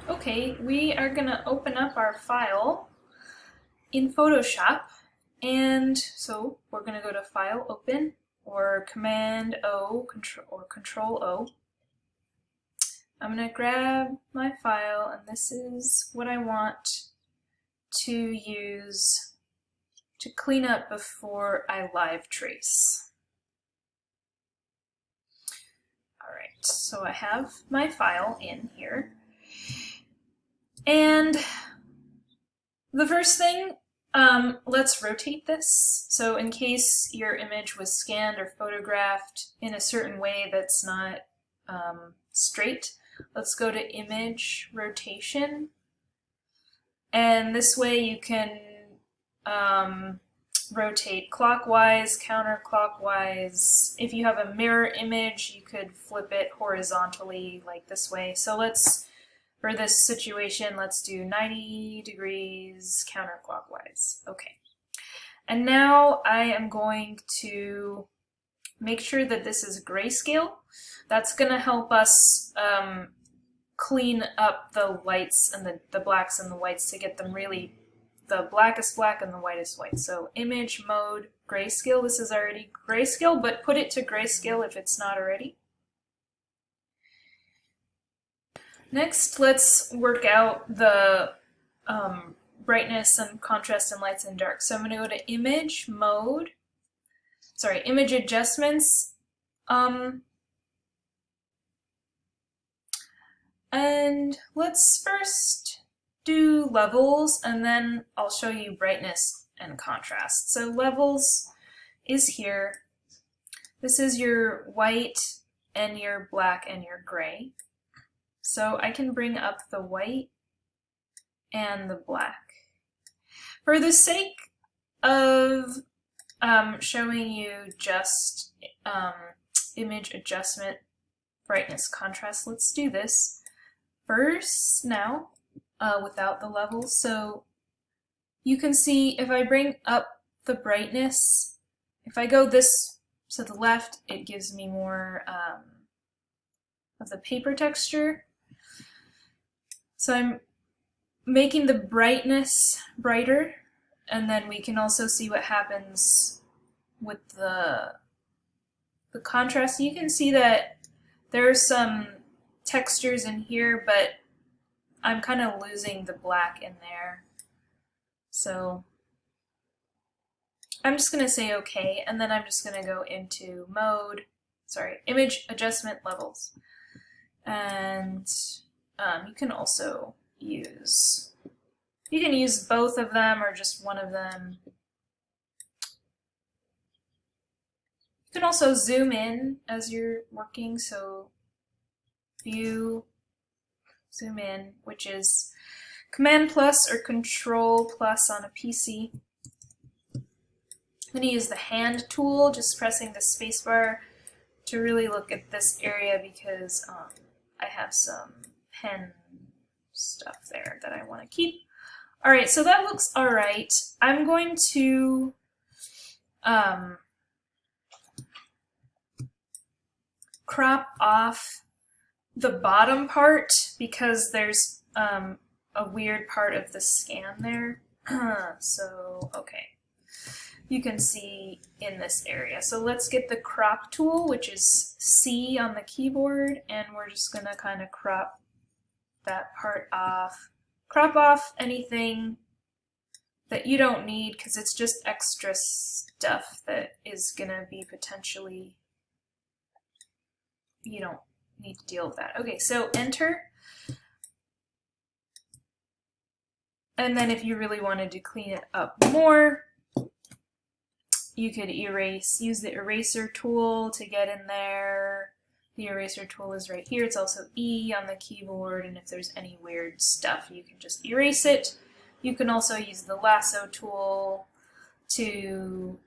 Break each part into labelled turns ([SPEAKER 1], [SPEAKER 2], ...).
[SPEAKER 1] Okay, we are going to open up our file in Photoshop, and so we're going to go to File, Open, or Command O, Control O. I'm going to grab my file, and this is what I want to use to clean up before I live trace. Alright, so I have my file in here. And the first thing, let's rotate this. So in case your image was scanned or photographed in a certain way that's not straight, let's go to Image Rotation. And this way you can rotate clockwise, counterclockwise. If you have a mirror image, you could flip it horizontally like this way. So for this situation, let's do 90 degrees counterclockwise. Okay. And now I am going to make sure that this is grayscale. That's going to help us clean up the whites and the blacks and the whites to get them really the blackest black and the whitest white. So image mode grayscale. This is already grayscale, but put it to grayscale if it's not already. Next, let's work out the brightness and contrast and lights and darks. So I'm going to go to image mode, image adjustments, and let's first do levels, and then I'll show you brightness and contrast. So levels is here. This is your white and your black and your gray. So I can bring up the white and the black. For the sake of showing you just image adjustment, brightness, contrast, let's do this first now without the levels. So you can see if I bring up the brightness, if I go this to the left, it gives me more of the paper texture. So I'm making the brightness brighter, and then we can also see what happens with the contrast. You can see that there are some textures in here, but I'm kind of losing the black in there. So I'm just going to say OK, and then I'm just going to go into image adjustment levels. And you can also use both of them or just one of them. You can also zoom in as you're working, so view, zoom in, which is Command plus or Control plus on a PC. I'm going to use the hand tool, just pressing the spacebar to really look at this area because I have some pen stuff there that I want to keep. Alright, so that looks alright. I'm going to crop off the bottom part because there's a weird part of the scan there. So, okay. You can see in this area. So let's get the crop tool, which is C on the keyboard, and we're just going to kind of crop that part off. Crop off anything that you don't need because it's just extra stuff that is going to be potentially, you don't need to deal with that. Okay, so enter. And then if you really wanted to clean it up more, you could use the eraser tool to get in there. The eraser tool is right here. It's also E on the keyboard, and if there's any weird stuff, you can just erase it. You can also use the lasso tool to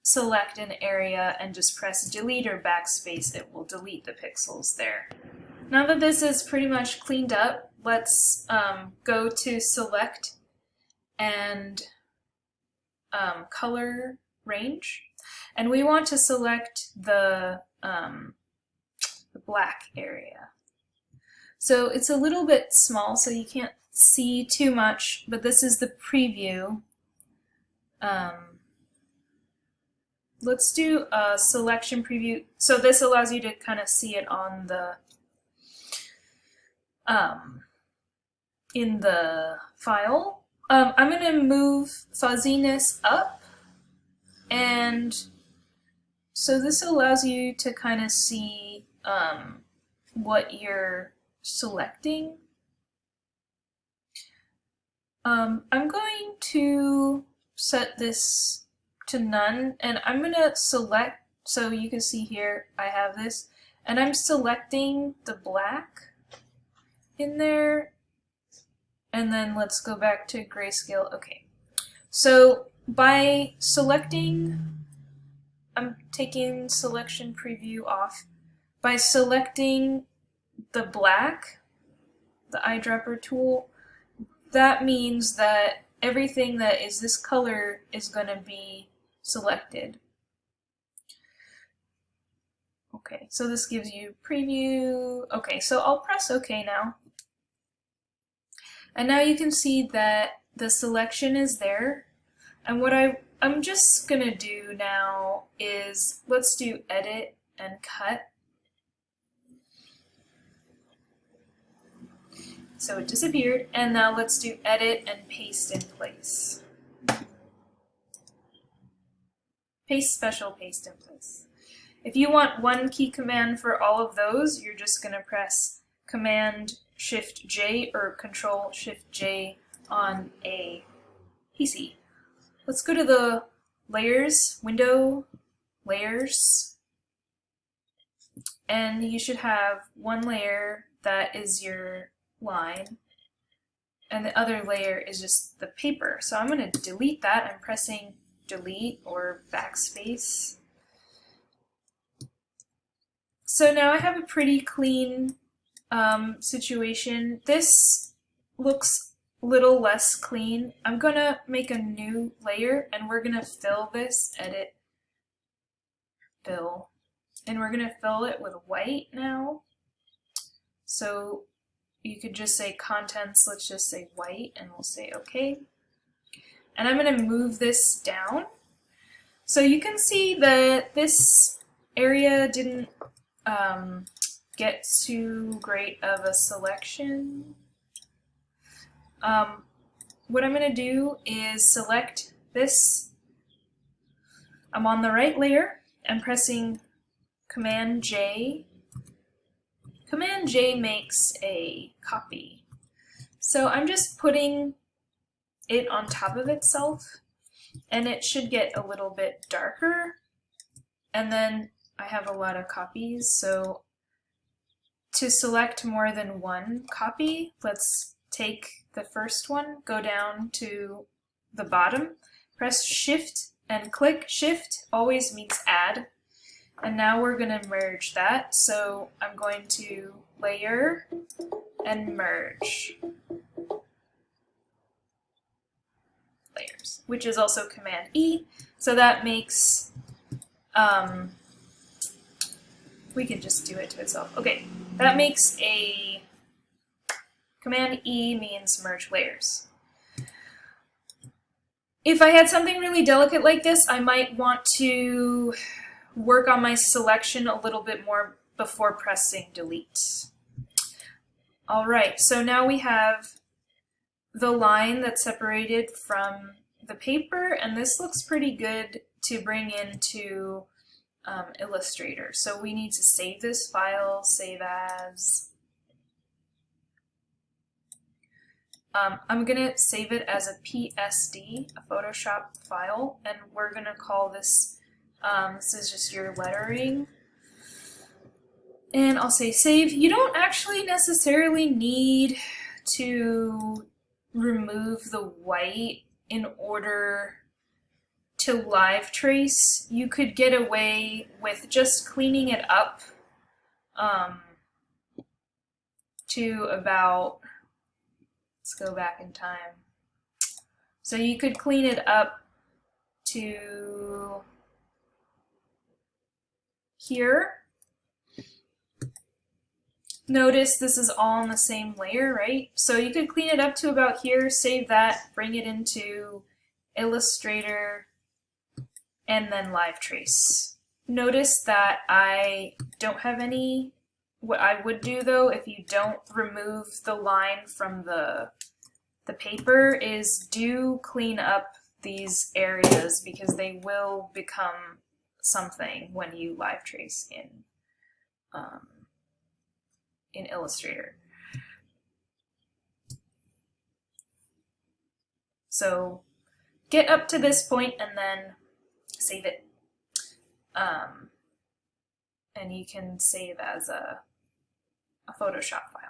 [SPEAKER 1] select an area and just press delete or backspace. It will delete the pixels there. Now that this is pretty much cleaned up, let's go to select and color range, and we want to select the black area. So it's a little bit small, so you can't see too much, but this is the preview. Let's do a selection preview. So this allows you to kind of see it on the in the file. I'm going to move fuzziness up, and so this allows you to kind of see what you're selecting. I'm going to set this to none, and I'm going to select, so you can see here I have this, and I'm selecting the black in there, and then let's go back to grayscale. Okay, so by selecting, I'm taking selection preview off, by selecting the black, the eyedropper tool, that means that everything that is this color is going to be selected. Okay, so this gives you preview. Okay, so I'll press OK now. And now you can see that the selection is there. And what I'm just going to do now is, let's do edit and cut. So it disappeared, and now let's do edit and paste in place. Paste special, paste in place. If you want one key command for all of those, you're just going to press Command Shift J or Control Shift J on a PC. Let's go to the layers, window, layers, and you should have one layer that is your line, and the other layer is just the paper. So I'm going to delete that. I'm pressing delete or backspace. So now I have a pretty clean situation. This looks a little less clean. I'm going to make a new layer, and we're going to fill this, edit, fill, and we're going to fill it with white now. So you could just say contents, let's just say white, and we'll say OK. And I'm going to move this down. So you can see that this area didn't get too great of a selection. What I'm going to do is select this. I'm on the right layer. I'm pressing Command J. Command J makes a copy. So I'm just putting it on top of itself, and it should get a little bit darker. And then I have a lot of copies, so to select more than one copy, let's take the first one, go down to the bottom, press Shift and click. Shift always means add. And now we're going to merge that. So I'm going to layer and merge layers, which is also Command E. So that makes, we can just do it to itself. Okay, that makes a, Command E means merge layers. If I had something really delicate like this, I might want to work on my selection a little bit more before pressing delete. All right, so now we have the line that's separated from the paper, and this looks pretty good to bring into Illustrator. So we need to save this file, save as. I'm going to save it as a PSD, a Photoshop file, and we're going to call this, this is just your lettering. And I'll say save. You don't actually necessarily need to remove the white in order to live trace. You could get away with just cleaning it up to about, let's go back in time. So you could clean it up to here. Notice this is all on the same layer, right? So you could clean it up to about here, save that, bring it into Illustrator, and then Live Trace. Notice that I don't have any. What I would do though, if you don't remove the line from the paper, is do clean up these areas because they will become something when you live trace in Illustrator. So get up to this point and then save it. And you can save as a Photoshop file.